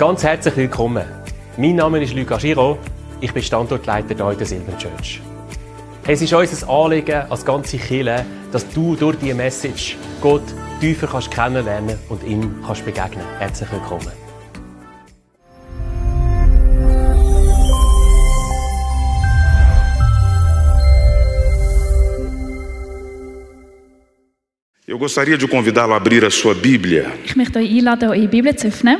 Ganz herzlich willkommen. Mein Name ist Luca Giraud. Ich bin Standortleiter hier in der Silver Church. Es ist unser Anliegen als ganze Kirche, dass du durch diese Message Gott tiefer kannst kennenlernen und ihm kannst begegnen. Herzlich willkommen. Eu gostaria de convidá-lo a abrir a sua Bíblia Ich möchte euch einladen, eure Bibel zu öffnen.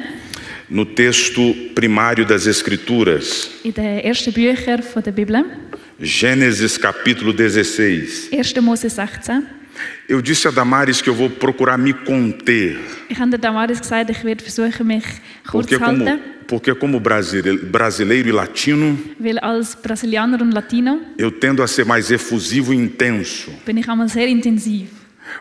no texto primário das Escrituras, In den ersten Büchern der Bibel. Gênesis capítulo 16. 1. Mose 16. Eu disse a Damares que eu vou procurar me conter, Ich habe der Damaris gesagt, ich werde versuchen, mich kurz zu halten. porque como brasileiro e latino, Weil als Brasilianer und Latino eu tendo a ser mais efusivo e intenso. bin ich einmal sehr intensiv.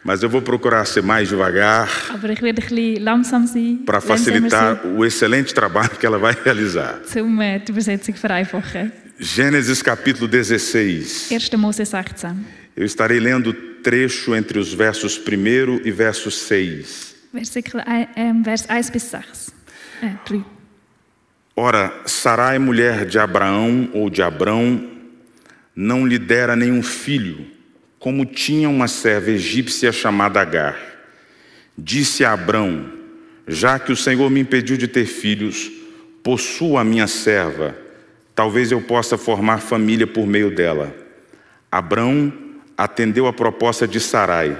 Mas eu vou procurar ser mais devagar Aber ich werde ein bisschen langsam sein, para facilitar o excelente trabalho que ela vai realizar. um die Übersetzung zu vereinfachen. Gênesis capítulo 16. 1. Mose 16. Eu estarei lendo trecho entre os versos 1 e verso 6. Vers 1 bis 6. 3. Ora, Sarai, mulher de Abraão ou de Abrão, não lhe dera nenhum filho, como tinha uma serva egípcia chamada Agar. Disse a Abrão: já que o Senhor me impediu de ter filhos, possua a minha serva, talvez eu possa formar família por meio dela. Abrão atendeu a proposta de Sarai.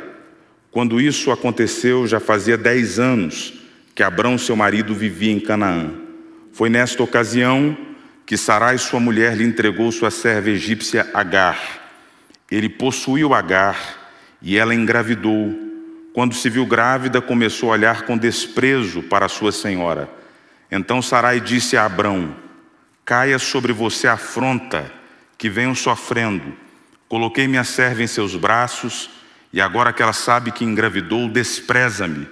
Quando isso aconteceu, já fazia 10 anos que Abrão, seu marido, vivia em Canaã. Foi nesta ocasião que Sarai, sua mulher, lhe entregou sua serva egípcia Agar. Ele possuiu Agar e ela engravidou. Quando se viu grávida, começou a olhar com desprezo para sua senhora. Então Sarai disse a Abrão: caia sobre você a afronta que venho sofrendo. Coloquei minha serva em seus braços e agora que ela sabe que engravidou, despreza-me.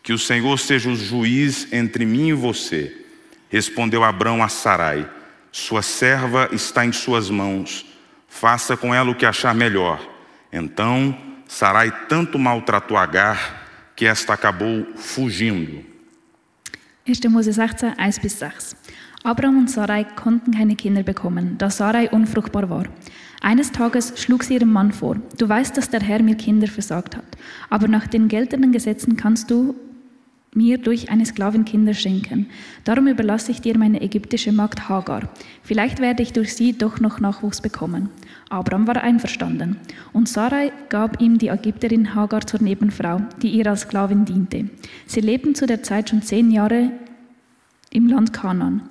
Que o Senhor seja o juiz entre mim e você. Respondeu Abrão a Sarai: sua serva está em suas mãos. Faça com ela o que achar melhor. Então Sarai tanto maltratou Agar que esta acabou fugindo. 1. Mose 16, 1 bis 6. Abraham und Sarai konnten keine Kinder bekommen, da Sarai unfruchtbar war. Eines Tages schlug sie ihrem Mann vor: du weißt, dass der Herr mir Kinder versagt hat, aber nach den geltenden Gesetzen kannst du mir durch eine Sklavin Kinder schenken. Darum überlasse ich dir meine ägyptische Magd Hagar. Vielleicht werde ich durch sie doch noch Nachwuchs bekommen. Abraham war einverstanden. Und Sarai gab ihm die Ägypterin Hagar zur Nebenfrau, die ihr als Sklavin diente. Sie lebten zu der Zeit schon 10 Jahre im Land Kanaan.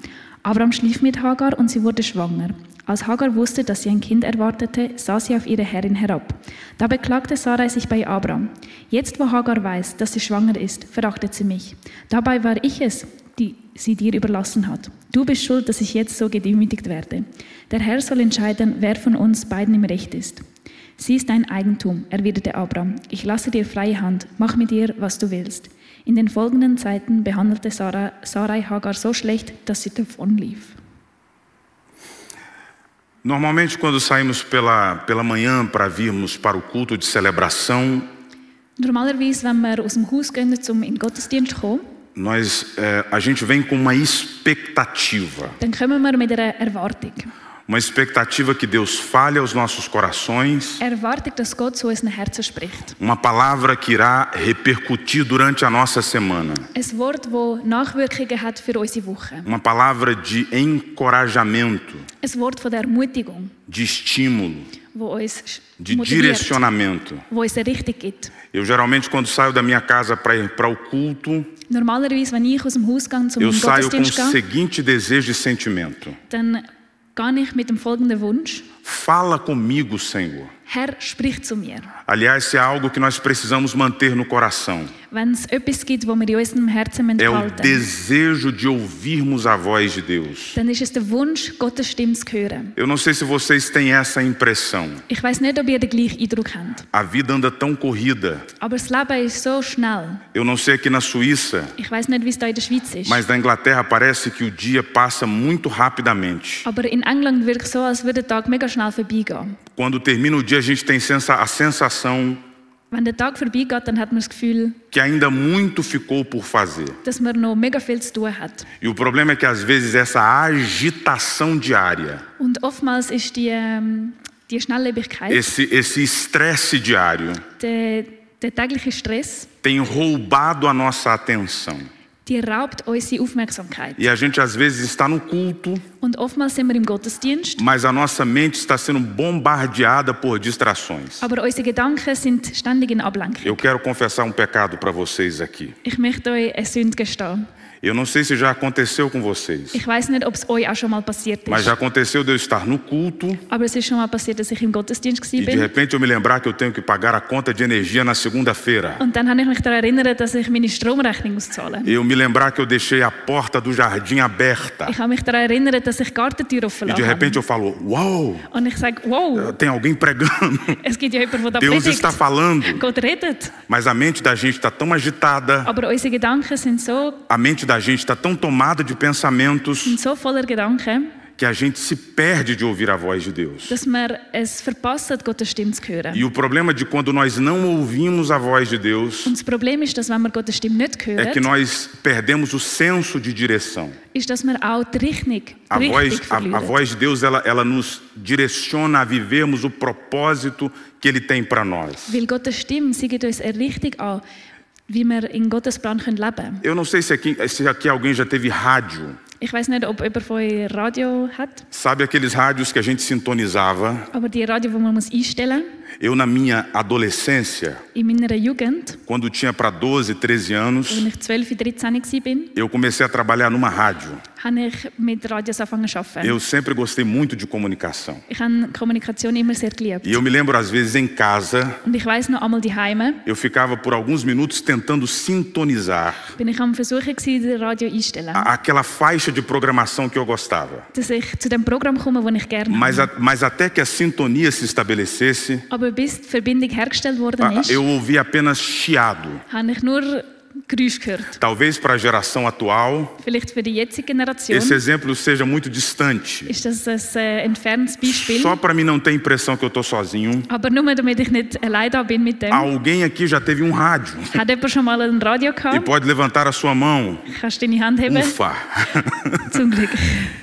Abraham schlief mit Hagar und sie wurde schwanger. Als Hagar wusste, dass sie ein Kind erwartete, sah sie auf ihre Herrin herab. Da beklagte Sarai sich bei Abraham: jetzt, wo Hagar weiß, dass sie schwanger ist, verachtet sie mich. Dabei war ich es, die sie dir überlassen hat. Du bist schuld, dass ich jetzt so gedemütigt werde. Der Herr soll entscheiden, wer von uns beiden im Recht ist. Sie ist dein Eigentum, erwiderte Abraham. Ich lasse dir freie Hand, mach mit ihr, was du willst. In den folgenden Zeiten behandelte Sarai Hagar so schlecht, dass sie davonlief. Normalmente, quando saímos pela manhã para virmos para o culto de celebração, Normalerweise, wenn wir aus dem Haus gehen, um in den Gottesdienst zu kommen, a gente vem com uma expectativa. dann kommen wir mit einer Erwartung. Uma expectativa que Deus fale aos nossos corações. Erwartung, dass Gott zu unseren Herzen spricht. Uma palavra que irá repercutir durante a nossa semana. Ein Wort, das Nachwirkungen hat für unsere Woche. Uma palavra de encorajamento, Ein Wort von der Ermutigung, de estímulo, wo uns de motiviert, direcionamento. wo uns eine Richtung gibt. Eu geralmente, quando saio da minha casa para ir para o culto, Normalerweise, wenn ich aus dem Haus gehe, eu zum saio com o Gottesdienst gehe, seguinte desejo e sentimento: dann gehe ich mit dem folgenden Wunsch: fala comigo, Senhor. Herr, sprich zu mir. Aliás, isso é algo que nós precisamos manter no coração. Wenn es etwas gibt, wo wir in unserem Herzen É o behalten, desejo de ouvirmos a voz de Deus. dann ist es der Wunsch, Gottes Stimme zu hören. Eu não sei se vocês têm essa impressão. Ich weiß nicht, ob ihr den gleichen Eindruck habt, A vida anda tão corrida. aber das Leben ist so schnell. Eu não sei aqui na Suíça, Ich weiß nicht, wie es da in der Schweiz ist, mas na Inglaterra parece que o dia passa muito rapidamente. aber in England wirkt es so, als würde der Tag mega schnell vorbeigehen. Quando termina o dia, a gente tem a sensação Wenn der Tag vorbeigeht, dann hat man das Gefühl, que ainda muito ficou por fazer. dass man noch mega viel zu tun hat. E o problema é que às vezes essa agitação diária, Und oftmals ist die Schnelllebigkeit, esse estresse diário, der tägliche Stress, tem roubado a nossa atenção. die raubt unsere Aufmerksamkeit. E a gente às vezes está no culto, Und oftmals sind wir im Gottesdienst, mas a nossa mente está sendo bombardeada por distrações. aber unsere Gedanken sind ständig in Ablenkung. Eu quero confessar um pecado para vocês aqui. Ich möchte euch eine Sünde gestehen. Eu não sei se já aconteceu com vocês, Ich weiß nicht, ob es euch auch schon mal passiert mas ist. já aconteceu de eu estar no culto Aber es ist schon mal passiert, dass ich im Gottesdienst e de war. repente eu me lembrar que eu tenho que pagar a conta de energia na segunda-feira. Und dann habe ich mich daran erinnert, dass ich meine Stromrechnung auszahlen muss. Eu me lembrar que eu deixei a porta do jardim aberta. Ich habe mich daran erinnert, dass ich die Gartentür offen E de lasse. repente eu falo, uau, Und ich sage, wow, tem alguém pregando. es gibt ja jemanden, der da Deus predigt. está falando. Gott redet. Mas a mente da gente está tão agitada, Aber unsere Gedanken sind a mente da gente está tão tomada de pensamentos so voller Gedanken, que a gente se perde de ouvir a voz de Deus. dass wir es verpassen, Gottes Stimme zu hören. E o problema de quando nós não ouvimos a voz de Deus Und das Problem ist, dass wenn wir Gottes Stimme nicht é que hören, nós perdemos o senso de direção. ist, dass wir auch die Richtung A richtig verlieren. voz de Deus, ela nos direciona a vivermos o propósito que Ele tem para nós. Weil Gottes Stimme sagt uns eine Richtung an, wie wir in Gottes Plan leben können. Eu não sei se aqui alguém já teve rádio. Ich weiß nicht, ob jemand von euch Radio hat, Sabe aqueles rádios que a gente sintonizava? aber die Radio, die man einstellen muss, Eu, na minha adolescência, in meiner Jugend, quando tinha para 12, 13 anos, als ich 12, 13 war, eu comecei a trabalhar numa rádio. habe ich mit Radios angefangen zu arbeiten. Eu sempre gostei muito de comunicação. Ich habe Kommunikation immer sehr geliebt. E eu me lembro, às vezes, em casa, Und ich weiss noch einmal daheim, eu ficava por alguns minutos tentando sintonizar bin ich am Versuchen gewesen, das Radio einstellen, aquela faixa de programação que eu gostava. dass ich zu dem Programm komme, das ich gerne habe. Mas até que a sintonia se estabelecesse, Aber bis die Verbindung hergestellt worden ist, eu ouvi apenas chiado. habe ich nur Geräusche gehört. Talvez para a geração atual, Vielleicht für die jetzige Generation esse exemplo seja muito distante. ist das ein entferntes Beispiel. Só para mim não ter a impressão que eu estou sozinho. Aber nur damit ich nicht allein da bin mit dem. Alguém aqui já teve um rádio Hat jemand schon mal ein Radio e gehabt? pode levantar a sua mão. Kannst du deine Hand heben? Ufa! Zum Glück.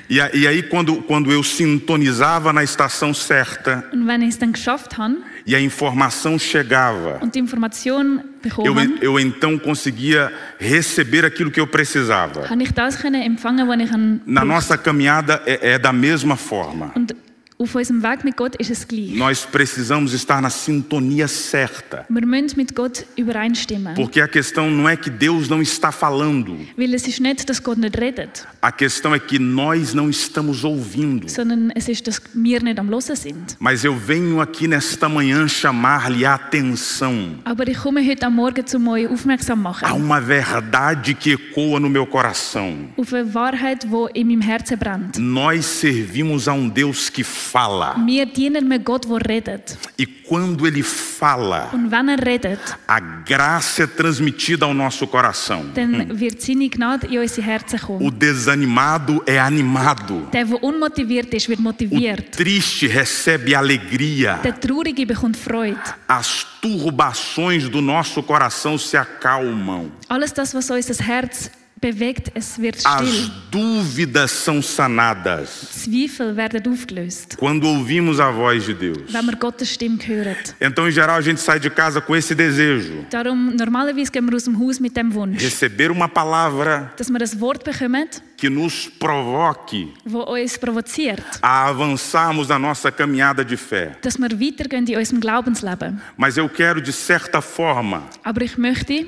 E aí quando eu sintonizava na estação certa Und wenn ich es dann geschafft habe e a informação chegava, und die Information bekommen habe, eu então conseguia receber aquilo que eu precisava. habe ich das können empfangen, was ich Na brauche. nossa caminhada é da mesma forma. Und auf unserem Weg mit Gott ist es gleich. Nós precisamos estar na sintonia certa. Wir müssen mit Gott übereinstimmen. Porque a questão não é que Deus não está falando. Weil es ist nicht, dass Gott nicht redet, A questão é que nós não estamos ouvindo. sondern es ist, dass wir nicht am Hören sind. Mas eu venho aqui nesta manhã chamar-lhe a atenção. Aber ich komme heute am Morgen, um euch aufmerksam zu Há machen. uma verdade que ecoa no meu coração. Auf eine Wahrheit, die in meinem Herzen brennt. Nós servimos a um Deus que fala. Wir dienen einem Gott, der redet. E quando Ele fala, Und wenn er redet, a graça é transmitida ao nosso coração. dann wird seine Gnade in unsere Herzen O kommen. desanimado é animado. Der unmotiviert ist, wird O motiviert. triste recebe alegria. Der Traurige bekommt Freude. As turbações do nosso coração se acalmam. Alles das, was unser Herz bewegt, es wird As still. dúvidas são sanadas Zweifel werden aufgelöst, quando ouvimos a voz de Deus. wenn wir Gottes Stimme hören. Então, em geral, a gente sai de casa com esse desejo. Darum, normalerweise gehen wir aus dem Haus mit dem Wunsch, Receber uma palavra dass wir ein Wort bekommen, que nos provoque das uns provoziert, a avançarmos na nossa caminhada de fé. dass wir weitergehen in unserem Glaubensleben. Mas eu quero, de certa forma, Aber ich möchte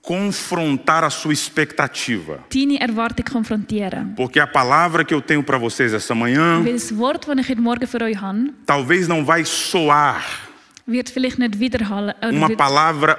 confrontar a sua expectativa. deine Erwartung konfrontieren. Porque a palavra que eu tenho para vocês essa manhã Weil das Wort, das ich heute Morgen für euch habe, talvez não vai soar wird vielleicht nicht widerhallen,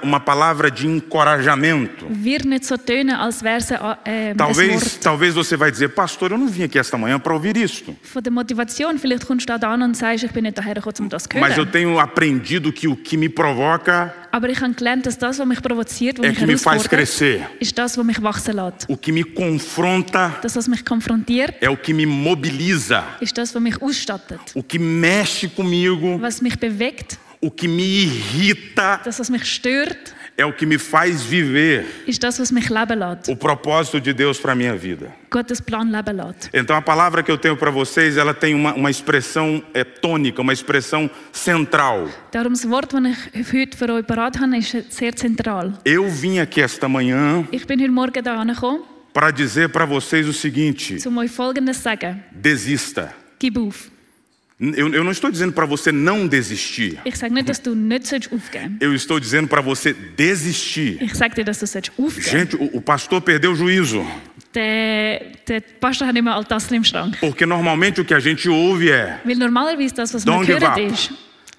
uma palavra de encorajamento. wird nicht so tönen, als wäre es ein Wort Talvez você vai dizer, pastor, eu não vim aqui esta manhã para ouvir isto. von der Motivation. Vielleicht kommst du da an und sagst, ich bin nicht daher gekommen, um das zu Mas eu hören. tenho aprendido que o que me provoca Aber ich habe gelernt, dass das, was mich provoziert, was é mich que me faz herausfordert, crescer. ist das, was mich wachsen lässt. O que me confronta Das, was mich konfrontiert, é o que me mobiliza. ist das, was mich ausstattet. O que mexe comigo, Was mich bewegt, O que me irrita Das, was mich stört, é o que me faz viver ist das, was mich leben lässt. o propósito de Deus para a minha vida. Gottes Plan leben lässt. Então a palavra que eu tenho para vocês, ela tem uma expressão tônica, uma expressão central. Darum das Wort, das ich heute für euch parat habe, ist sehr zentral. Eu vim aqui esta manhã Ich bin heute Morgen da angekommen, para dizer para vocês o seguinte: um euch Folgendes zu sagen. desista. Gib auf. Eu não estou dizendo para você não desistir. Ich sage nicht, dass du nicht aufgeben sollst. Eu estou dizendo para você desistir. Ich sage dir, dass du aufgeben sollst. Gente, o pastor perdeu o juízo. Der Pastor hat immer all das im Schrank. Porque normalmente o que a gente ouve é: Weil normalerweise das, was Don't man give hört, up. ist,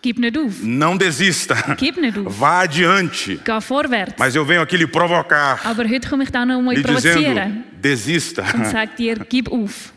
gib nicht auf. não desista. Gib nicht auf. Vá adiante. Geh vorwärts. Mas eu venho aqui lhe provocar, Aber heute komme ich da noch, um euch lhe provozieren dizendo: desista. und sage dir, gib auf.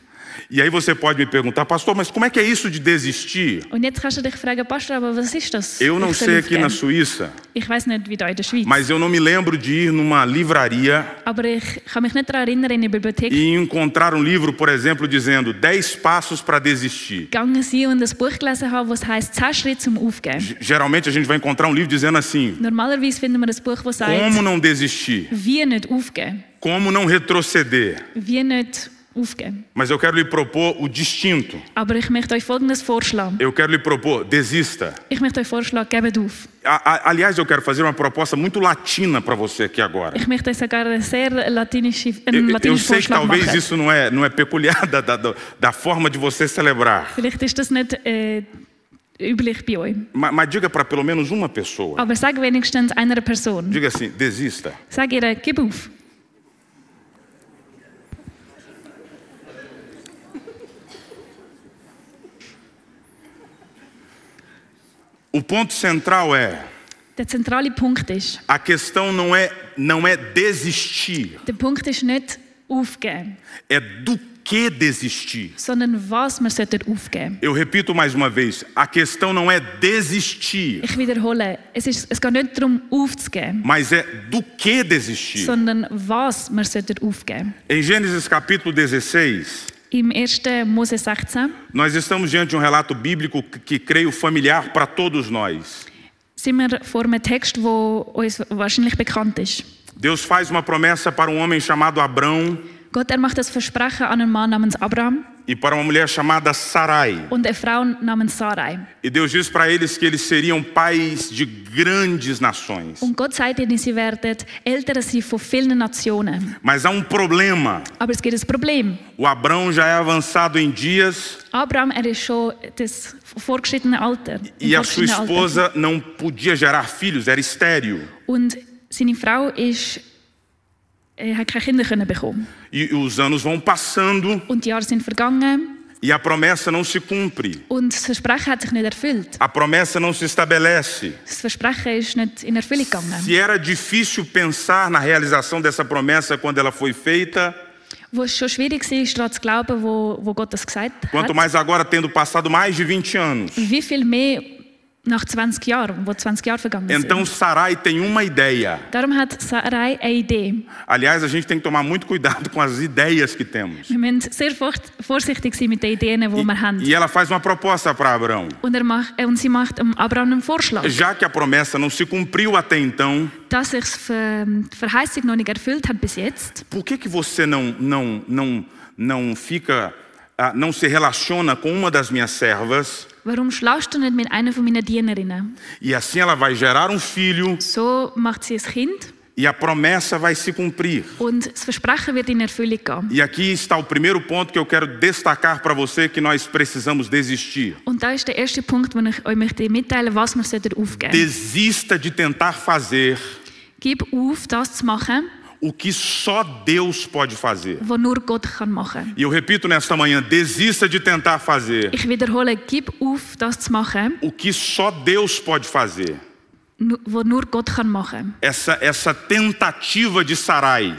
E aí você pode me perguntar: pastor, mas como é que é isso de desistir? Und jetzt kannst du dich fragen, Pastor, aber was ist das? Eu não Ich soll sei aqui na aufgeben. Suíça, Ich weiß nicht, wie da in der Schweiz. mas eu não me lembro de ir numa livraria Aber ich kann mich nicht daran erinnern, in der Bibliothek e encontrar um livro, por exemplo, dizendo 10 passos para desistir. gegangen sein und ein Buch gelesen haben, das heisst 10 Schritte zum Aufgeben. Geralmente a gente vai encontrar um livro dizendo assim: Normalerweise finden wir ein Buch, das sagt, como não desistir, wie nicht aufgeben. como não retroceder. Wie nicht aufgeben. Mas eu quero lhe propor o distinto. Aber ich möchte euch Folgendes vorschlagen. Eu quero lhe propor: desista. Ich möchte euch vorschlagen, gebt auf. Aliás, eu quero fazer uma proposta muito latina para você aqui agora. Ich möchte euch sogar einen sehr latinischen Eu latinischen sei que Vorschlag talvez machen. isso não é peculiar da forma de você celebrar. Vielleicht ist das nicht üblich bei euch. Mas diga para pelo menos uma pessoa. Aber sag wenigstens einer Person. Diga assim: desista. Sag ihr, gib auf. O ponto central é: Der zentrale Punkt ist, a questão não é desistir, der Punkt ist nicht aufgeben, é do que desistir. sondern was wir sollten aufgeben. Eu repito mais uma vez: a questão não é desistir, Ich wiederhole, es geht nicht darum aufzugeben, mas é do que desistir. sondern was wir sollten aufgeben. Em Gênesis capítulo 16, Im 1. Mose 16 nós estamos diante de um relato bíblico que creio familiar para todos nós. sind wir vor einem Text, der uns wahrscheinlich bekannt ist. Deus faz uma promessa para um homem chamado Abrão Gott, macht das Versprechen an einen Mann namens Abraham e para uma mulher chamada Sarai. und eine Frau namens Sarai. E Deus diz para eles que eles seriam pais de grandes nações. Und Gott sagt ihnen, sie werden Eltern sein von vielen Nationen. Mas há um problema. Aber es gibt ein Problem. O Abrão já é avançado em dias Abraham, ist schon das vorgeschrittene Alter. im e a sua fortgeschrittenen Alter. esposa não podia gerar filhos, era estéril. Und seine Frau hat keine Kinder können bekommen. E os anos vão passando Und die Jahre sind vergangen e a promessa não se cumpre. und das Versprechen hat sich nicht erfüllt. A promessa não se estabelece. Das Versprechen ist nicht in Erfüllung gegangen. Se era difícil pensar na realização dessa promessa quando ela foi feita, Wo es schon schwierig war, daran zu glauben, wo Gott das gesagt quanto hat. mais agora tendo passado mais de 20 anos. Wie viel mehr nach 20 Jahren, wo 20 Jahre vergangen Então sind. Sarai tem uma ideia. Darum hat Sarai eine Idee. Aliás, a gente tem que tomar muito cuidado com as ideias que temos. Wir müssen sehr vorsichtig sein mit den Ideen, die wir haben. E ela faz uma proposta para Abrão. Und sie macht Abraham einen Vorschlag. Já que a promessa não se cumpriu até então, Dass sich die Verheißung noch nicht erfüllt hat bis jetzt, por que você não se relaciona com uma das minhas servas? warum schläfst du nicht mit einer von meinen Dienerinnen? E assim ela vai gerar um filho So macht sie ein Kind e a promessa vai se cumprir. und das Versprechen wird in Erfüllung gehen. E aqui está o primeiro ponto que eu quero destacar para você, que nós precisamos desistir. Und da ist der erste Punkt, den ich euch möchte mitteilen, was wir aufgeben sollten. Desista de tentar fazer Gib auf, das zu machen, o que só Deus pode fazer. was nur Gott machen kann. E eu repito nesta manhã: desista de tentar fazer Ich wiederhole, gib auf, das zu machen, o que só Deus pode fazer. was nur Gott machen kann. Essa tentativa de Sarai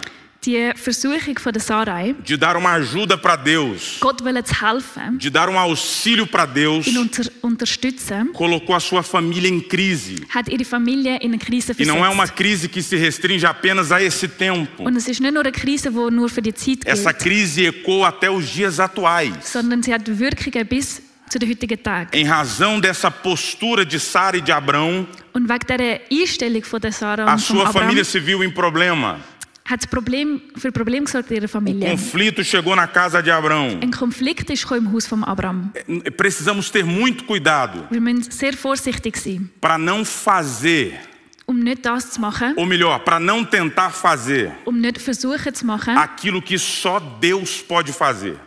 Die Versuchung von der Sarai, de dar uma ajuda para Deus, Gott will zu helfen, de dar um auxílio para Deus, ihn unterstützen, colocou a sua família em crise. hat ihre Familie in eine Krise E não é uma versetzt. crise que se restringe apenas a esse tempo. Und es ist nicht nur eine Krise, die nur für die Zeit Essa gilt, crise ecoa até os dias atuais. sondern sie hat Wirkungen bis zu den heutigen Tagen. em razão dessa postura de Sara e de Abrão, Und wegen dieser Einstellung von der Sarah a und von sua família Abraham se viu em problema. hat es für Probleme gesorgt in ihrer O Familie. conflito chegou na casa de Abrão. Ein Konflikt ist gekommen im Haus von Abraham. Precisamos ter muito cuidado Wir müssen sehr vorsichtig sein, para não fazer, nicht das zu machen, ou melhor, para não tentar fazer nicht versuchen zu machen, aquilo que só Deus pode fazer.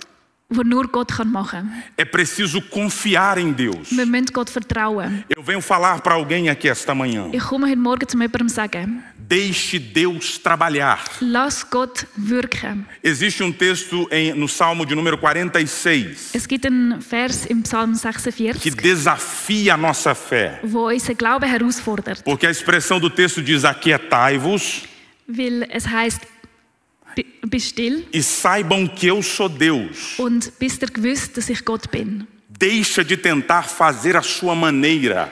was nur Gott machen kann. É preciso confiar em Deus. Wir müssen Gott vertrauen. Eu venho falar para alguém aqui esta manhã. Ich komme heute Morgen zu jemandem sagen, Deixe Deus trabalhar. lass Gott wirken. Existe um texto no Salmo de número 46 Es gibt einen Vers im Psalm que 46, desafia a nossa fé. wo unseren Glauben herausfordert. Porque a expressão do texto diz: aquietai-vos Weil es heisst, bist still e saibam que eu sou Deus. und bist dir gewusst, dass ich Gott bin. Deixa de tentar fazer a sua maneira.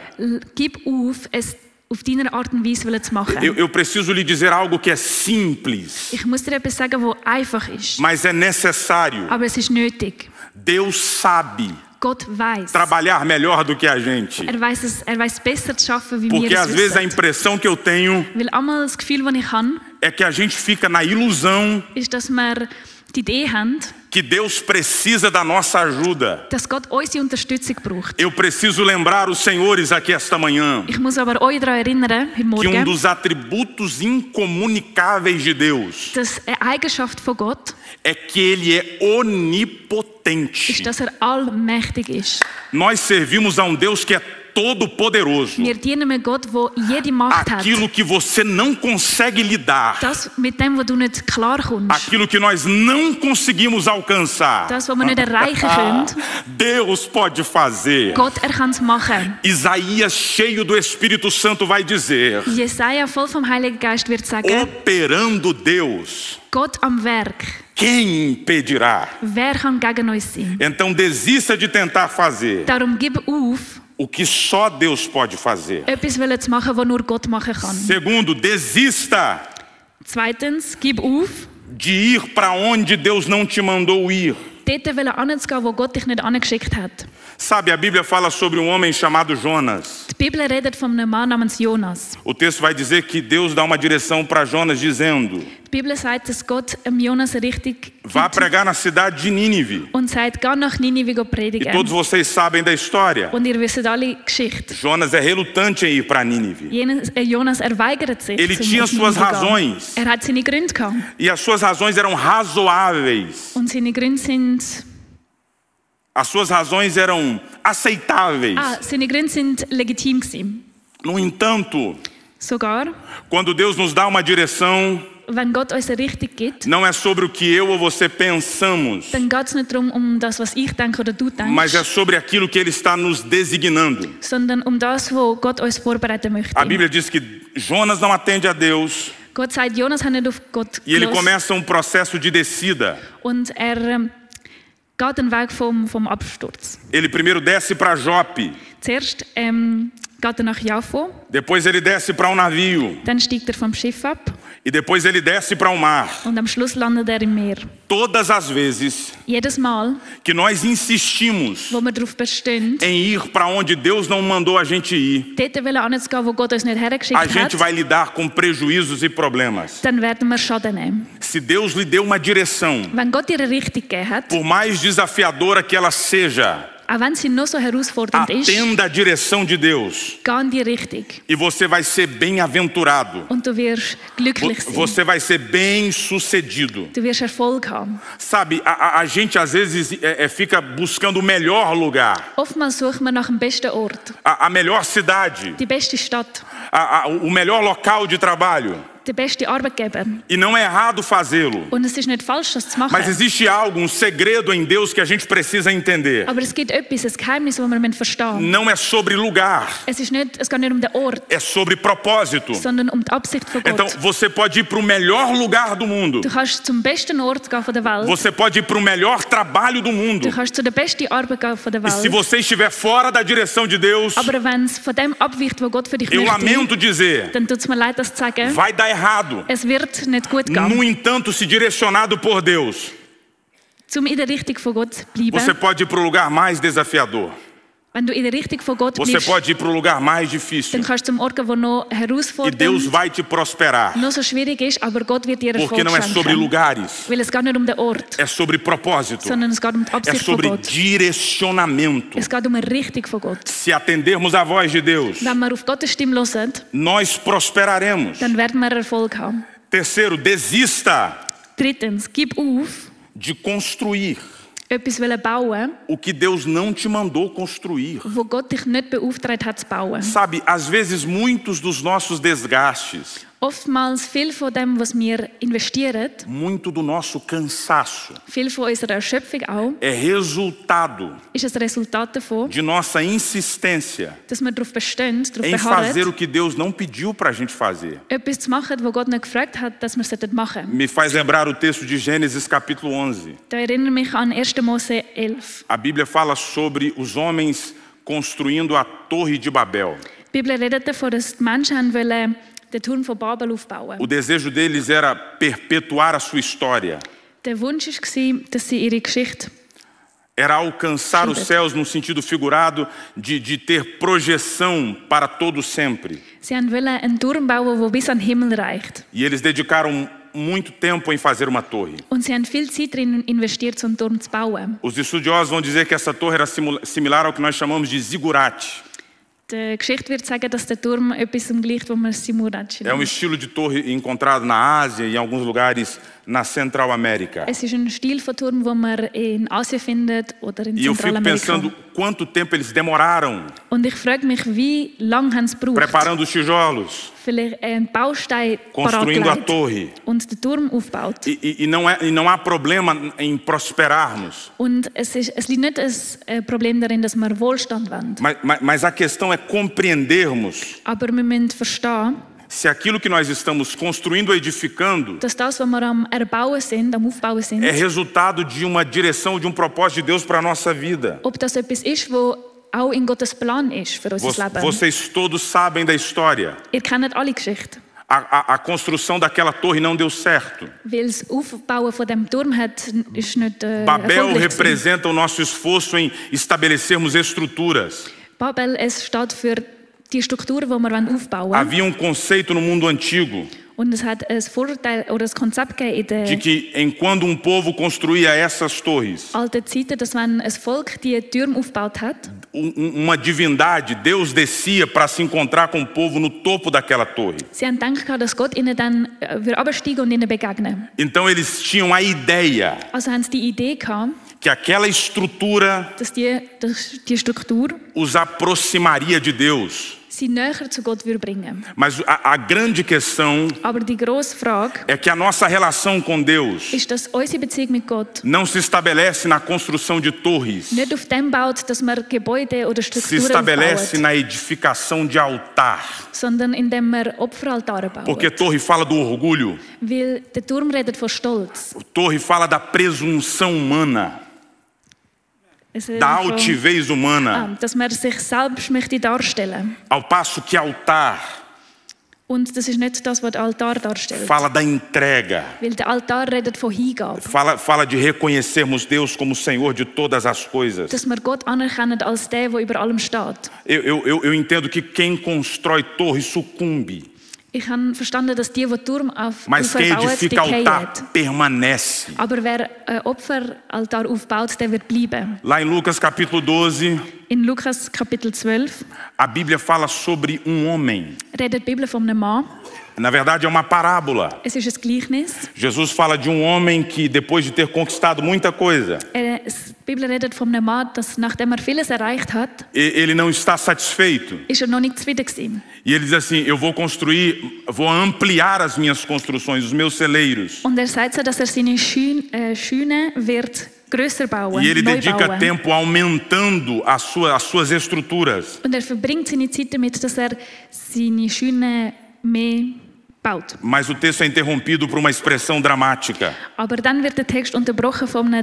Gib auf, es auf deine Art und Weise zu machen. Eu preciso lhe dizer algo que é simples, Ich muss dir etwas sagen, was einfach ist, mas é necessário. aber es ist nötig. Deus sabe Gott weiß. trabalhar melhor do que a gente. Er weiß besser zu schaffen, wie Porque wir às es vezes a wissen. impressão que eu tenho Weil einmal das Gefühl, das ich habe, é que a gente fica na ilusão ist, dass wir die Idee haben, que Deus precisa da nossa ajuda. dass Gott unsere Unterstützung braucht. Eu preciso lembrar os senhores aqui esta manhã Ich muss aber euch daran erinnern, heute que Morgen, dos atributos incomunicáveis de Deus dass eine Eigenschaft von Gott é que Ele é onipotente. ist, dass er allmächtig ist. Nós servimos a um Deus que é todo-poderoso. Wir dienen einem Gott, der jede Macht hat. Aquilo que você não consegue lidar, Das mit dem, wo du nicht klarkommst, aquilo que nós não conseguimos alcançar, das, was wir nicht erreichen können, Deus pode fazer. Gott, er kann es machen. Isaías, cheio do Espírito Santo, vai dizer: Jesaja, voll vom Heiligen Geist, wird sagen, operando Deus, Gott am Werk. quem impedirá? Wer kann gegen uns sein? Então desista de tentar fazer Darum gib auf, o que só Deus pode fazer. etwas zu machen, was nur Gott machen kann. Segundo, desista Zweitens, gib auf, de ir para onde Deus não te mandou ir. dort hinzugehen, wo Gott dich nicht angeschickt hat. Sabe, a Bíblia fala sobre um homem chamado Jonas. Die Bibel redet von einem Mann namens Jonas. O texto vai dizer que Deus dá uma direção para Jonas, dizendo: Die Bibel sagt, dass Gott Jonas richtig vá gibt pregar na cidade de Nínive. und sagt, geh nach Ninive E predigen. todos vocês sabem da história. Und ihr wisst alle die Geschichte. Jonas é relutante em ir para Nínive. Jonas weigert sich. Ele zum tinha auf suas Ninive gehen. razões. Er hat seine Gründe gehabt. E as suas razões eram razoáveis. Und seine Gründe sind, As suas razões eram aceitáveis. seine Gründe sind legitim gewesen. No entanto, Sogar, quando Deus nos dá uma direção, wenn Gott uns eine Richtung gibt, não é sobre o que eu ou você pensamos, dann geht es nicht darum, um das, was ich denke oder du denkst, mas é sobre aquilo que Ele está nos designando. sondern um das, was Gott uns vorbereiten möchte. A Bíblia diz que Jonas não atende a Deus Gott sagt, Jonas hat nicht auf Gott e ele gehört começa um processo de descida. und er geht den Weg vom Absturz. Ele primeiro desce para Jope, Zuerst geht er nach Jaffo, depois ele desce para um navio dann steigt er vom Schiff ab e depois ele desce para o mar. und am Schluss landet er im Meer. Todas as vezes Jedes Mal, que nós insistimos wo wir darauf bestehen, em ir para onde Deus não mandou a gente ir, dort hinzugehen, wo Gott uns nicht hergeschickt a gente hat, vai lidar com prejuízos e problemas. dann werden wir Schaden nehmen. Se Deus lhe deu uma direção, Wenn Gott ihre Richtung gegeben hat, por mais desafiadora que ela seja, auch wenn sie noch so herausfordernd ist, atenda a direção de Deus geh in die Richtung e você vai ser bem-aventurado. und du wirst glücklich sein. Você vai ser bem-sucedido. Du wirst Erfolg haben. Sabe, a gente às vezes fica buscando o melhor lugar, Oftmals suchen wir nach dem besten Ort, a melhor cidade, die beste Stadt, o melhor local de trabalho. der beste Arbeitgeber. E não é errado fazê-lo. Und es ist nicht falsch, das zu machen. Mas existe algo, um segredo em Deus que a gente precisa entender. Aber es gibt etwas, ein Geheimnis, das wir verstehen müssen. Não é sobre lugar, Es geht nicht um den Ort, é sobre propósito. sondern um die Absicht von Gott. Então você pode ir para o melhor lugar do mundo. Du kannst zum besten Ort gehen von der Welt. Você pode ir para o melhor trabalho do mundo. Du kannst zu der besten Arbeit gehen von der E se Welt. você estiver fora da direção de Deus, Aber wenn es von dem abweicht, was Gott für dich eu möchte, lamento dizer, dann tut es mir leid, das zu sagen. vai dar errado. Es wird nicht gut gehen. No entanto, se direcionado por Deus, Um in der Richtung von Gott zu bleiben. Você pode ir para o lugar mais desafiador. Wenn du in der Richtung von Gott Você bleibst, pode ir para o lugar mais difícil. dann kannst du zum Ort gehen, wo noch E Deus herausfordernd, vai te prosperar. noch so schwierig ist, aber Gott wird dir Porque Erfolg não é sobre schenken. lugares, Weil es geht nicht um den Ort, é sobre propósito, sondern es geht um die é Absicht von sobre Gott. direcionamento. Es geht um eine Richtung von Gott. Se atendermos à voz de Deus, Wenn wir auf Gottes Stimme hören, nós prosperaremos. dann werden wir Erfolg haben. Terceiro, desista Drittens, gib auf, de construir etwas bauen, o que Deus não te mandou construir. wo Gott dich nicht beauftragt hat zu bauen. Sabe, às vezes muitos dos nossos desgastes, Oftmals viel von dem, was wir investieren, muito do nosso cansaço, viel von unserer Erschöpfung auch, é resultado ist ein Resultat davon, de nossa insistência dass wir darauf bestehen, darauf em fazer beharren, o que Deus não pediu para a gente fazer. etwas zu machen, was Gott nicht gefragt hat, dass wir es machen sollten. Me faz lembrar o texto de Gênesis capítulo 11. Da erinnere mich an 1. Mose 11. A Bíblia fala sobre os homens construindo a Torre de Babel. Die Bibel redet davon, dass die Menschen wollen den Turm von Babel aufbauen. O desejo deles era perpetuar a sua história, Der Wunsch war, dass sie ihre Geschichte, era alcançar os céus no sentido figurado de ter projeção para todo sempre. sie wollten einen Turm bauen, der bis an den Himmel reicht. E eles dedicaram muito tempo em fazer uma torre. Und sie haben viel Zeit darin investiert, so einen Turm zu bauen. Os estudiosos vão dizer que essa torre era similar ao que nós chamamos de zigurate. Die Geschichte wird sagen, dass der Turm etwas gleicht, wo man Simurat É estilo de torre encontrado na Ásia e em alguns lugares na Central América. Es ist ein Stil von Turm, wo man in Asien findet oder in E eu fico Zentralamerika. pensando quanto tempo eles demoraram Und ich frage mich, wie lange haben sie gebraucht, preparando os tijolos, vielleicht einen Baustein construindo a parat torre. und den Turm aufgebaut. E não há problema em prosperarmos. Und es liegt nicht ein Problem darin, dass wir Wohlstand wollen. Mas a questão é compreendermos Aber wir müssen verstehen, se aquilo que nós estamos construindo ou edificando dass das, was wir am Erbauen sind, am Aufbauen sind, é resultado de uma direção, de um propósito de Deus para a nossa vida. ob das etwas ist, wo auch in Gottes Plan ist für unser Leben. Vocês todos sabem da história. Ihr kennt alle Geschichten. A construção daquela torre não deu certo. Weil das Aufbauen von dem Turm ist nicht Babel erfolgreich gewesen. representa o nosso esforço em estabelecermos estruturas. Babel, es steht für die Struktur, die wir aufbauen wollen. Havia conceito no mundo antigo Und es hat ein Vorurteil oder ein Konzept gegeben in de den que enquanto povo construía essas torres, alten Zeiten, dass wenn ein Volk die Türme aufgebaut hat, uma divindade, Deus descia para se encontrar com o povo no topo daquela torre. sie haben gedacht, dass Gott ihnen dann absteigen und ihnen begegnen. Então eles tinham a ideia Also haben sie die Idee gehabt, que aquela estrutura dass die Struktur os aproximaria de Deus. sie näher zu Gott würde bringen. Mas a grande questão Aber die grosse Frage é que a nossa relação com Deus ist, dass unsere Beziehung mit Gott não se estabelece na construção de torres, nicht auf dem baut, dass wir Gebäude oder se Strukturen estabelece aufbauen, na edificação de altar. sondern indem wir Opferaltare bauen. Porque torre fala do orgulho, Weil der Turm redet von Stolz. torre fala da presunção humana, Es da redet von, altivez humana, dass man sich selbst möchte darstellen. ao passo que altar Und das ist nicht das, was der Altar darstellt. fala da entrega, Weil der Altar redet von Hingabe. fala de reconhecermos Deus como Senhor de todas as coisas. Dass wir Gott anerkennen als der über allem steht. Eu entendo que quem constrói torre sucumbe, Ich habe verstanden, dass die Turm mas quem aufbauen, edifica decayet. altar permanece. Aber wer einen Opferaltar aufbaut, der wird bleiben. Lá em Lucas capítulo 12, In Lukas Kapitel 12 a Bíblia fala sobre homem. redet die Bibel von einem Mann. Na verdade é uma parábola. Es ist ein Gleichnis. Jesus fala de homem que depois de ter conquistado muita coisa, Die Bibel redet von einem Mann, dass nachdem er vieles erreicht hat, ele não está satisfeito. ist er noch nicht zufrieden gewesen. E ele diz assim, eu vou vou ampliar as minhas construções, os meus celeiros. Und er sagt so, dass er seine Schüne wird grösser bauen, E ele neu dedica bauen. tempo aumentando as suas estruturas. Und er verbringt seine Zeit damit, dass er seine Schüne mehr baut. Mas o texto é interrompido por uma expressão dramática. Aber dann wird der Text unterbrochen von einer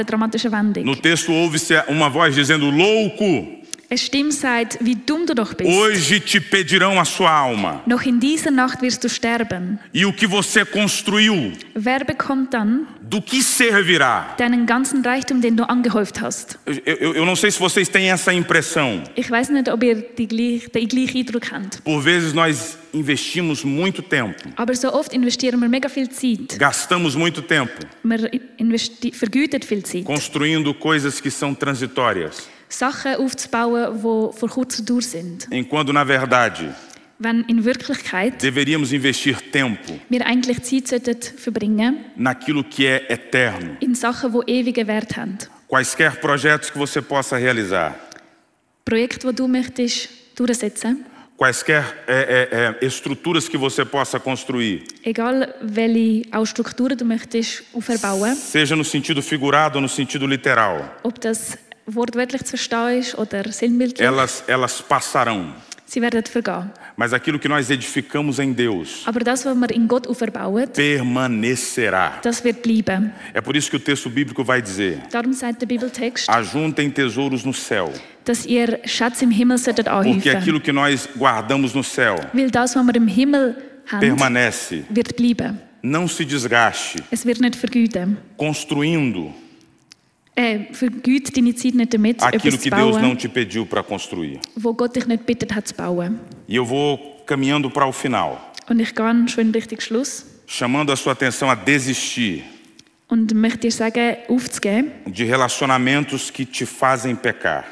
dramatischen Wendung. No texto ouve-se uma voz dizendo, louco! Eine Stimme sagt, wie dumm du doch bist. Hoje te pedirão a sua alma. Noch in dieser Nacht wirst du sterben. E o que você construiu, Wer bekommt dann do que servirá? deinen ganzen Reichtum, den du angehäuft hast? Eu não sei se vocês têm essa impressão. Ich weiß nicht, ob ihr den gleichen Eindruck habt. Por vezes nós investimos muito tempo, Aber so oft investieren wir mega viel Zeit. gastamos muito tempo Wir vergüten viel Zeit. construindo coisas que são transitórias, Sachen aufzubauen, die von kurzer Dauer sind. enquanto na verdade Wenn in Wirklichkeit deveríamos investir tempo wir eigentlich Zeit sollten verbringen naquilo que é eterno. in Sachen, die ewigen Wert haben. Quaisquer projetos que você possa realizar, Projekte, die du möchtest durchsetzen, quaisquer estruturas que você possa construir, egal welche auch Strukturen du möchtest aufbauen, seja no sentido figurado ou no sentido literal, ob das wortwörtlich zu verstehen ist oder sinnbildlich, elas passarão. sie werden vergehen. Mas aquilo que nós edificamos em Deus Aber das, was wir in Gott aufbauen, permanecerá. das wird bleiben. É por isso que o texto bíblico vai dizer: Darum sagt der Bibeltext, ajuntem tesouros no céu, dass ihr Schätze im Himmel solltet porque anhäufen. aquilo que nós guardamos no céu Weil das, was wir im Himmel haben, permanece. wird bleiben. Não se desgaste Es wird nicht vergüten. construindo Vergüte deine Zeit nicht damit, aquilo etwas que zu Deus não bauen, te pediu para construir. wo Gott dich nicht bittet hat zu bauen. E eu vou caminhando para o final, Und ich gehe schon in Richtung Schluss chamando a sua atenção a desistir und möchte dir sagen, aufzugeben. de relacionamentos que te fazem pecar.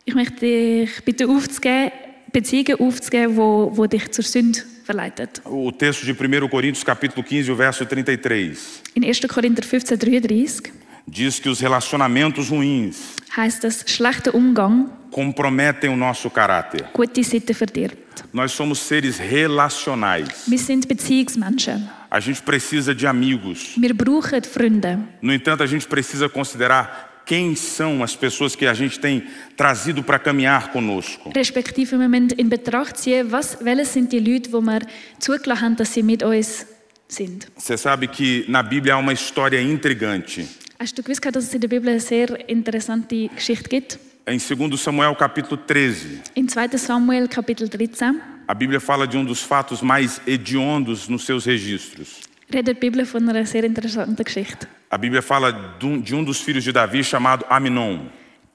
Ich möchte dich bitten, aufzugeben, Beziehungen aufzugeben, wo dich zur Sünde verleiten. O texto de 1 Coríntios capítulo 15, o verso 33, In 1. Korinther 15,33 diz que os relacionamentos ruins heißt, dass schlechter Umgang comprometem o nosso caráter. gute Seiten verdirbt. Nós somos seres relacionais. Wir sind Beziehungsmenschen. A gente precisa de amigos. Wir brauchen Freunde. No entanto, a gente precisa considerar quem são as pessoas que a gente tem trazido para caminhar conosco. Respektive wir müssen in Betracht ziehen, welche sind die Leute, die wir zugelassen haben, dass sie mit uns sind. Você sabe que na Bíblia há uma história intrigante. Hast du gewusst, dass es in der Bibel eine sehr interessante Geschichte gibt? Em 2 Samuel capítulo 13, In 2. Samuel Kapitel 13 a Bíblia fala de um dos fatos mais hediondos nos seus registros. redet die Bibel von einer sehr interessanten Geschichte. A Bíblia fala de um dos filhos de Davi chamado Aminon.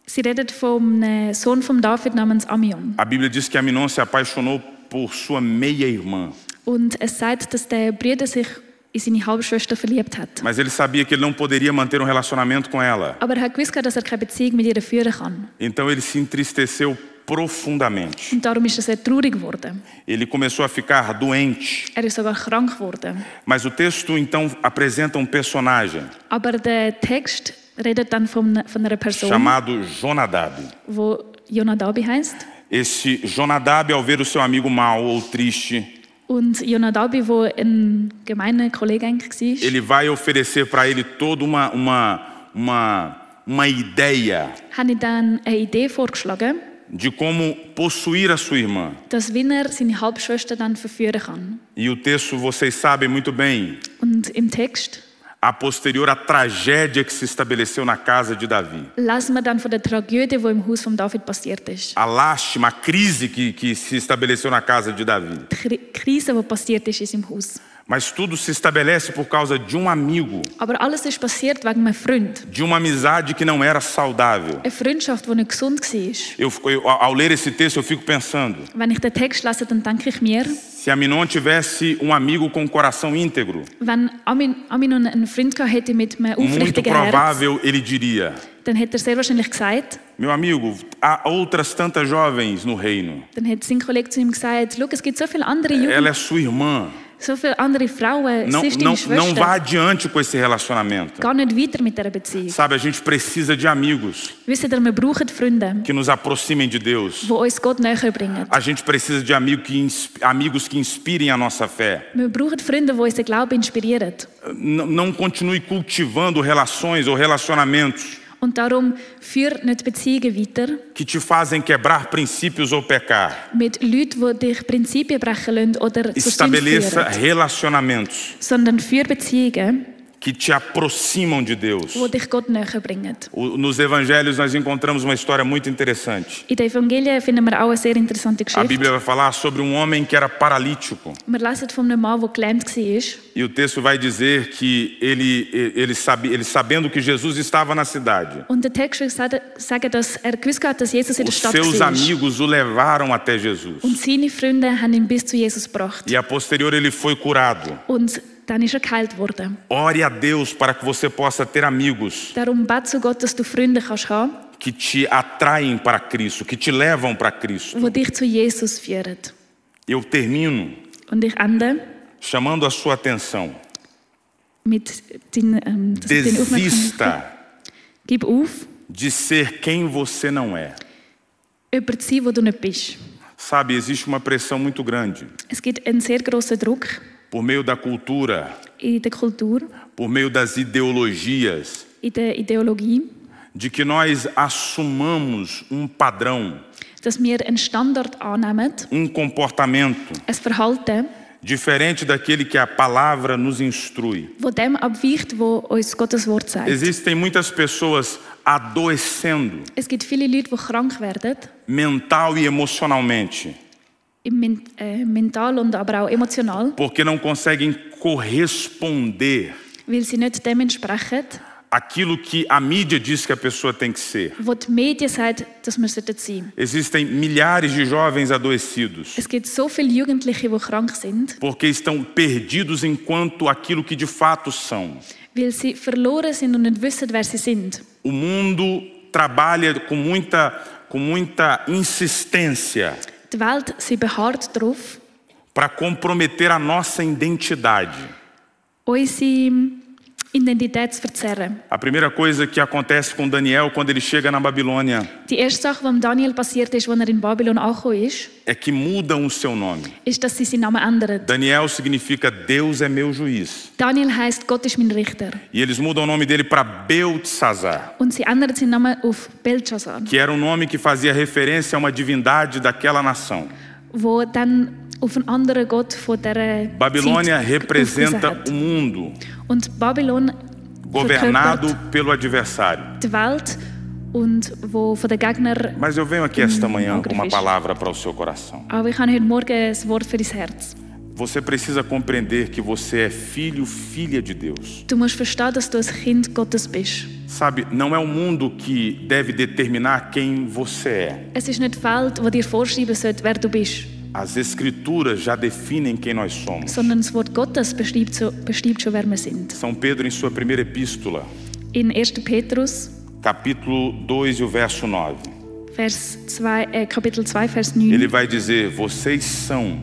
Sie redet vom Sohn von David namens Amion. A Bíblia diz que Aminon se apaixonou por sua meia-irmã. Und es sagt, dass der Bruder sich in seine Halbschwester verliebt hat. Mas ele sabia que ele não poderia manter um relacionamento com ela. Aber er hat gewusst, dass er keine Beziehung mit ihr führen kann. Então ele se entristeceu profundamente. Und darum ist er sehr traurig geworden. Ele começou a ficar doente. Er ist sogar krank geworden. Mas o texto então apresenta um personagem Aber der Text redet dann von einer Person, chamado Jonadab. wo Jonadab heißt. Esse Jonadab, ao ver o seu amigo mal ou triste, Und Jonadab, wo ein gemeiner Kollege eigentlich war, ele vai oferecer para ele toda uma ideia hat ihm dann eine Idee vorgeschlagen, de como possuir a sua irmã. dass wie er seine Halbschwester dann verführen kann. E o texto, vocês sabem muito bem, Und im Text a posterior à tragédia que se estabeleceu na casa de Davi. lesen wir dann von der Tragödie, die im Haus von David passiert ist. A lástima, a crise que se estabeleceu na casa de Davi. Die Krise, die passiert ist in seinem Haus. Mas tudo se estabelece por causa de um amigo, Aber alles ist passiert wegen einem Freund. de uma amizade que não era saudável. Eine Freundschaft, die nicht gesund war. Ao ler esse texto, eu fico pensando, Wenn ich den Text lese, dann denke ich mir, se Aminon tivesse um amigo com um coração íntegro, wenn Aminon einen Freund gehabt hätte mit einem muito aufrichtigen Herz, provável ele diria: dann hätte er sehr wahrscheinlich gesagt, meu amigo, há outras tantas jovens no reino. dann hätte sein Kollege zu ihm gesagt, schau, es gibt so viele andere Ela Jugend, é sua irmã. so viele andere Frauen, Não, sie ist não, deine não vá Schwester. adiante com esse relacionamento. Gar nicht weiter mit dieser Beziehung. Sabe, a gente precisa de amigos Wisst ihr, wir brauchen Freunde, que nos aproximem de Deus. die uns Gott näher bringen. A gente precisa de amigos que inspirem a nossa fé. Wir brauchen Freunde, die unseren Glauben inspirieren. Não continue cultivando relações ou relacionamentos Und darum führt nicht Beziehungen weiter que te fazem quebrar princípios ou pecar. mit Leuten, die dich Prinzipien brechen lassen oder zur Sünde Estabeleça führen, relacionamentos sondern für Beziehungen, que te aproximam de Deus. die dich Gott näher bringen. Nos evangelhos nós encontramos uma história muito interessante. In den Evangelien finden wir auch eine sehr interessante A Geschichte. Bíblia vai falar sobre um homem que era paralítico. Wir lesen von einem Mann, der gelähmt war. E o texto vai dizer que ele sabendo que Jesus estava na cidade, Und der Text will sagen, dass gewusst hat, dass Jesus in der os Stadt seus war. amigos o levaram até Jesus. Und seine Freunde haben ihn bis zu Jesus gebracht. E a posterior ele foi curado. Und dann ist er geheilt worden. Ore a Deus para que você possa ter amigos Darum bete zu Gott, dass du Freunde kannst haben, que te atraem para Cristo, que te levam para Cristo. die dich zu Jesus führen. Eu termino Und ich ende chamando a sua atenção. mit den Desista Gib auf, de ser quem você não é. jemand zu sein, wo du nicht bist. Sabe, existe uma pressão muito grande Es gibt einen sehr grossen Druck por meio da cultura, in der Kultur, por meio das ideologias, in der Ideologie, de que nós assumamos um padrão, dass wir einen Standard annehmen, comportamento ein Verhalten, diferente daquele que a palavra nos instrui. wo dem abweicht, wo uns Gottes Wort sagt. Existem muitas pessoas adoecendo Es gibt viele Leute, die krank werden, mental e emocionalmente, mental und aber auch emotional, porque não conseguem corresponder weil sie nicht dem entsprechen, àquilo que a mídia diz que a pessoa tem que ser. wo die Medien sagen, dass wir sein sollten. Existem milhares de jovens adoecidos Es gibt so viele Jugendliche, die krank sind, porque estão perdidos enquanto aquilo que de fato são. weil sie verloren sind und nicht wissen, wer sie sind. O mundo trabalha com muita insistência Die Welt, sie beharrt darauf, para comprometer a nossa identidade. unsere Identität zu verzerren. A primeira coisa que acontece com Daniel quando ele chega na Babilônia Die erste Sache, die Daniel passiert ist, als er in Babylon angekommen ist, é que mudam o seu nome. ist, dass sie seinen Namen ändern. Daniel significa Deus é meu juiz. Daniel heißt, Gott ist mein Richter. E eles mudam o nome dele para Beltesazar, Und sie ändern seinen Namen auf Belshazzar, que era um nome que fazia referência a uma divindade daquela nação. wo dann auf einen anderen Gott von dieser Babilônia Zeit representa aufgewiesen hat. o mundo Und Babylon governado verkörpert pelo adversário. die Welt und wo von den Gegnern. Mas eu venho aqui esta manhã com uma Angriff ist. palavra para o seu coração. Aber ich habe heute Morgen ein Wort für dein Herz. Você precisa compreender que você é filho, filha de Deus. Du musst verstehen, dass du ein Kind Gottes bist. Sabe, não é o mundo que deve determinar quem você é. Es ist nicht die Welt, die dir vorschreiben sollte, wer du bist, As escrituras já definem quem nós somos. sondern das Wort Gottes beschreibt schon, wer wir sind. São Pedro, em sua primeira epístola, In 1. Petrus, capítulo 2 e o verso 9, Kapitel 2, Vers ele 9, vai dizer: vocês são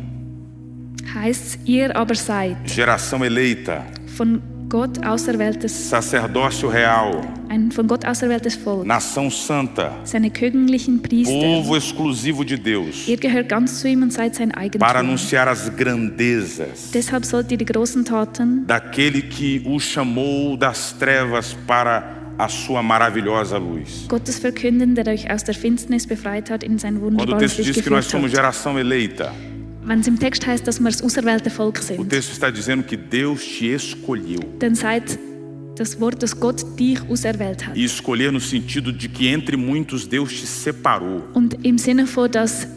heißt ihr aber seid geração eleita, von Gott auserwähltes, sacerdócio real, ein von Gott auserwähltes Volk, nação santa, seine königlichen Priester. povo exclusivo de Deus, Ihr gehört ganz zu ihm und seid sein para Eigentum. anunciar as grandezas Deshalb sollt ihr die großen Taten daquele que o chamou das trevas para a sua maravilhosa luz. Gottes verkünden, der euch aus der Finsternis befreit hat, in sein Quando o wunderbares texto Licht diz que nós geführt somos hat. geração eleita, Wenn es im Text heißt, dass wir das auserwählte Volk o sind, texto está dizendo que Deus te escolheu. dann sagt das Wort, dass Gott dich auserwählt hat. E escolher no sentido de que entre muitos Deus te separou. Und im Sinne von, dass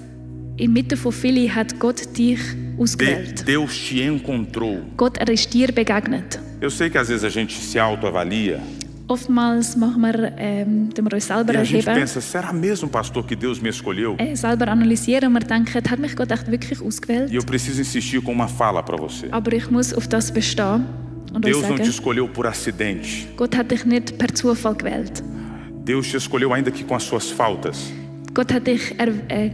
inmitten von vielen hat Gott dich ausgewählt. Deus te encontrou. Gott ist dir begegnet. Eu sei que às vezes a gente se autoavalia Oftmals machen wir, tun wir uns selber e a gente erheben, pensa, será mesmo, pastor, que Deus me escolheu? selber analysieren und wir denken, hat mich Gott echt wirklich ausgewählt? E eu preciso insistir com uma fala para você. Aber ich muss auf das bestehen und euch Deus não te sagen, escolheu por acidente. Gott hat dich nicht per Zufall gewählt. Deus te escolheu ainda que com as suas faltas. Gott hat dich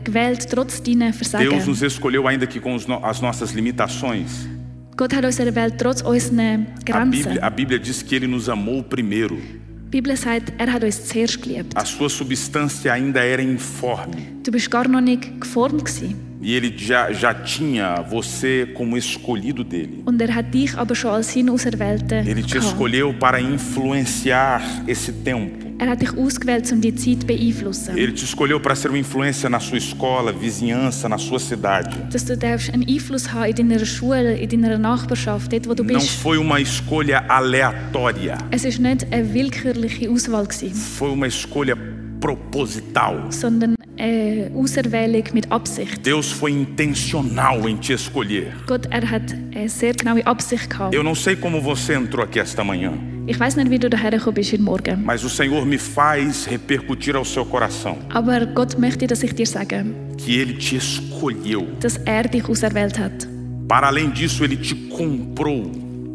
gewählt, trotz deiner Deus Versagen. nos escolheu ainda que com as nossas limitações. Gott hat uns erwählt, trotz unseren Grenzen. A Bíblia diz que Ele nos amou primeiro. Die Bibel sagt, er hat uns zuerst geliebt. A sua substância ainda era informe. Du bist gar noch nicht geformt gewesen. E Ele já tinha você como escolhido dele. Und hat dich aber schon als sein Auserwählter Ele te gehabt. escolheu para influenciar esse tempo. Hat dich ausgewählt, um die Zeit zu beeinflussen. Ele te escolheu para ser uma influência na sua escola, vizinhança, na sua cidade. Dass du darfst einen Einfluss haben in deiner Schule, in deiner Nachbarschaft, dort wo du Não bist. foi uma escolha aleatória. Es ist nicht eine willkürliche Auswahl gewesen, Foi uma escolha proposital. sondern eine Auserwählung mit Absicht. Deus foi intencional em te escolher. Gott, hat eine sehr genaue Absicht gehabt. Eu não sei como você entrou aqui esta manhã, Ich weiß nicht, wie du daher gekommen bist heute Morgen. mas o Senhor me faz repercutir ao seu coração Aber Gott möchte, dass ich dir sage, que Ele te escolheu. dass dich auserwählt hat. Para além disso, Ele te comprou.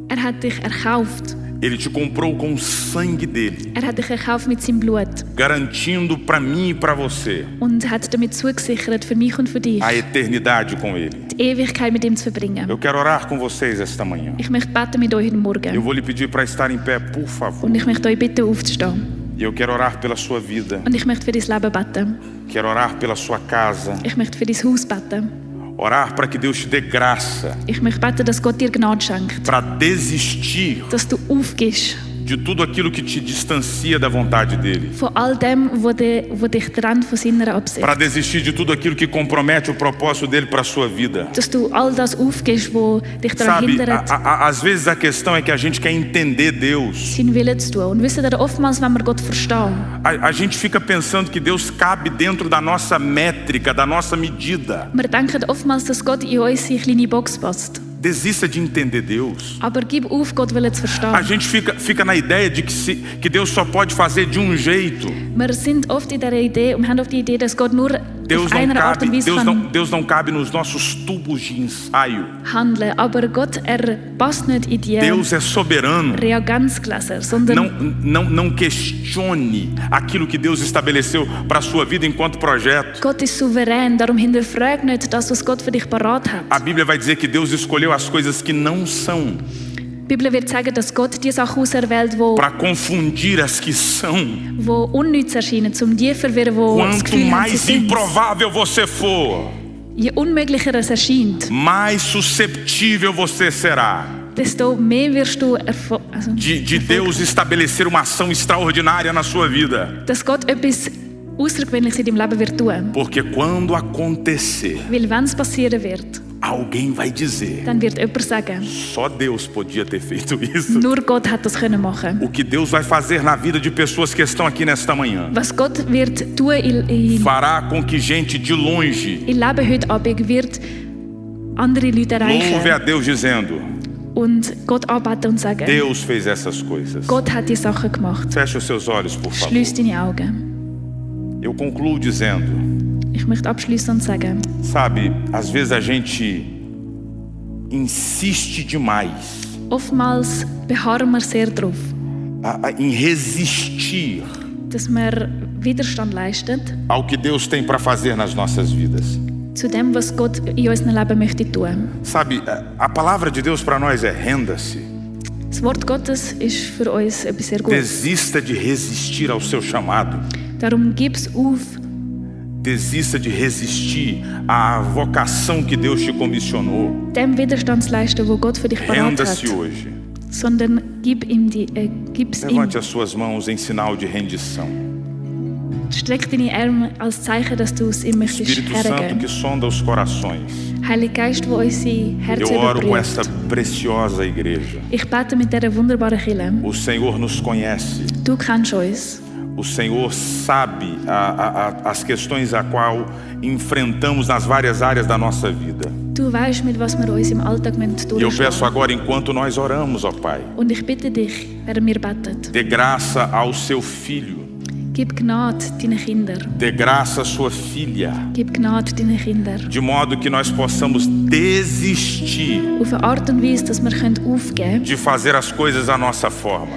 Hat dich erkauft. Ele te comprou com o sangue dele, Hat dich erkauft mit seinem Blut garantindo para mim e para você und hat damit zugesichert für mich und für dich, a eternidade com Ele. die Ewigkeit mit ihm zu verbringen. Eu quero orar com vocês esta manhã. Ich möchte beten mit euch heute Eu Morgen vou lhe pedir para estar em pé, por favor. und ich möchte euch bitten, aufzustehen. E eu quero orar pela sua vida. Und ich möchte für dein Leben beten. Quero orar pela sua casa. Ich möchte für dein Haus beten. Orar para que Deus te dê graça Ich möchte beten, dass Gott dir Gnade schenkt, para desistir dass du aufgibst de tudo aquilo que te distancia da vontade dele. von all dem, wo dich trennt von seiner Absicht. Para desistir de tudo aquilo que compromete o propósito dele para a sua vida. Dass du all das aufgibst, wo dich daran Sabe, hindert, às vezes a questão é que a gente quer entender Deus. seinen Willen zu tun. Und wisst ihr, oftmals, wenn wir Gott verstehen, A gente fica pensando que Deus cabe dentro da nossa métrica, da nossa medida. wir denken oftmals, dass Gott in unsere kleine Box passt. Desista de entender Deus. Aber gib auf, Gott will zu A verstehen. gente fica na ideia de que Deus só pode fazer de um jeito. Wir sind oft in der Idee und haben oft die Idee, dass Gott nur Deus auf não einer Art cabe, und Weise Deus não cabe nos nossos tubos de ensaio. handeln. Aber Gott, passt nicht in die Deus é soberano. Reagenzgläser, sondern Não questione aquilo que Deus estabeleceu para a sua vida enquanto projeto. Gott ist souverän. Darum hinterfrag nicht das, was Gott für dich parat hat. A Bíblia vai dizer que Deus escolheu as coisas que não são Die Bibel wird sagen, dass Gott die Sachen auserwählt, para confundir as que são. wo unnütz erscheinen, um die zu verwirren, wo das Quanto Gefühl haben, sie mais sind. improvável você for, Je unmöglicher es erscheint, mais susceptível você será desto mehr wirst du de Deus estabelecer uma ação extraordinária na sua vida. dass Gott etwas Außergewöhnliches in deinem Leben wird tun. Porque quando acontecer, Weil wenn es passieren wird, alguém vai dizer: dann wird jemand sagen, só Deus podia ter feito isso. nur Gott hat das können machen. O que Deus vai fazer na vida de pessoas que estão aqui nesta manhã Was Gott wird tun in fará com que gente de longe Leben heute Abend, wird andere Leute louve a erreichen Deus dizendo: und Gott anbeten und sagen, Deus fez essas coisas. Gott hat die Sachen gemacht. Feche os seus olhos, por favor. Schließ deine Augen. Eu concluo dizendo: Ich möchte abschließen und sagen, sabe, às vezes a gente insiste demais oftmals beharren wir sehr darauf, em resistir dass wir Widerstand leisten ao que Deus tem para fazer nas nossas vidas. zu dem, was Gott in unserem Leben möchte tun. Sabe, a palavra de Deus para nós é: renda-se. Das Wort Gottes ist für uns etwas sehr Gutes. Desista de resistir ao seu chamado. Darum gib's auf, Desista de resistir à vocação que Deus te comissionou. dem Widerstand zu leisten, wo Gott für dich parat hat, Renda-se hoje. sondern gib's ihm. Levante as suas mãos em sinal de rendição. Streck deine Arme als Zeichen, dass du es ihm möchtest Espírito Santo que hergeben. sonda os corações. Heiliger Geist, wo unsere Herzen Eu oro com esta überprüft. preciosa igreja. Ich bete mit dieser wunderbaren Kirche. O Senhor nos conhece. Du kennst uns. O Senhor sabe as questões a qual enfrentamos nas várias áreas da nossa vida. Du weißt, mit was wir uns im Alltag E eu durchstehen. peço agora, enquanto nós oramos, ó Pai, Und ich bitte dich, während wir beten, dê graça ao seu filho, gib Gnade deinen Kindern. dê graça à sua filha, Gib Gnade deinen Kindern. de modo que nós possamos desistir Auf eine Art und Weise, dass wir aufgeben können, de fazer as coisas à nossa forma.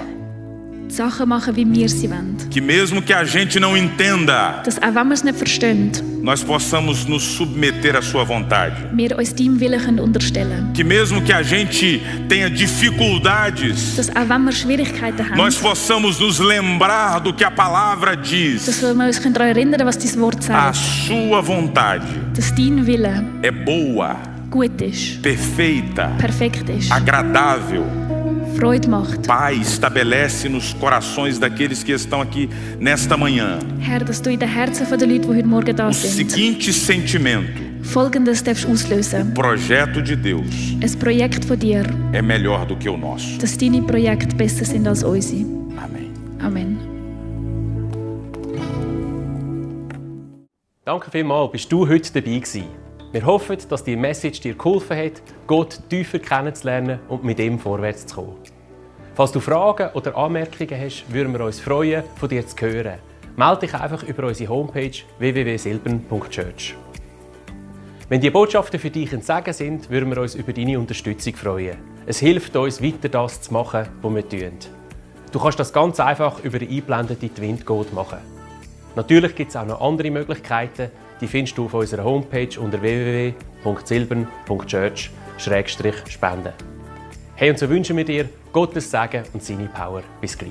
Sachen machen, wie wir sie wollen. Que mesmo que a gente não entenda, Dass auch wenn wir es nicht verstehen, nós possamos nos submeter à sua vontade. wir uns deinem Willen können unterstellen. Que mesmo que a gente tenha dificuldades, Dass auch wenn wir Schwierigkeiten haben, nós possamos nos lembrar do que a palavra dass diz. wir uns daran erinnern, was dein Wort A sagt. sua vontade Dass dein Wille é boa, gut ist, perfeita, perfekt ist, agradável. Freude macht. Pai, estabelece nos corações daqueles que estão aqui nesta manhã Herr, dass du in den Herzen der Leute, die heute Morgen da o sind, seguinte sentimento: Folgendes darfst auslösen. o projeto de Deus Ein Projekt von dir, é melhor do que o nosso. dass deine Projekte besser sind als unsere. Amém. Amen. Danke vielmals, bist du heute dabei gewesen. Wir hoffen, dass die Message dir geholfen hat, Gott tiefer kennenzulernen und mit ihm vorwärts zu kommen. Falls du Fragen oder Anmerkungen hast, würden wir uns freuen, von dir zu hören. Melde dich einfach über unsere Homepage www.silbern.church. Wenn die Botschaften für dich ein Segen sind, würden wir uns über deine Unterstützung freuen. Es hilft uns, weiter das zu machen, was wir tun. Du kannst das ganz einfach über die eingeblendete Twint-Code machen. Natürlich gibt es auch noch andere Möglichkeiten, die findest du auf unserer Homepage unter www.silbern.church/spenden. Hey, und so wünschen wir dir Gottes Segen und seine Power. Bis gleich.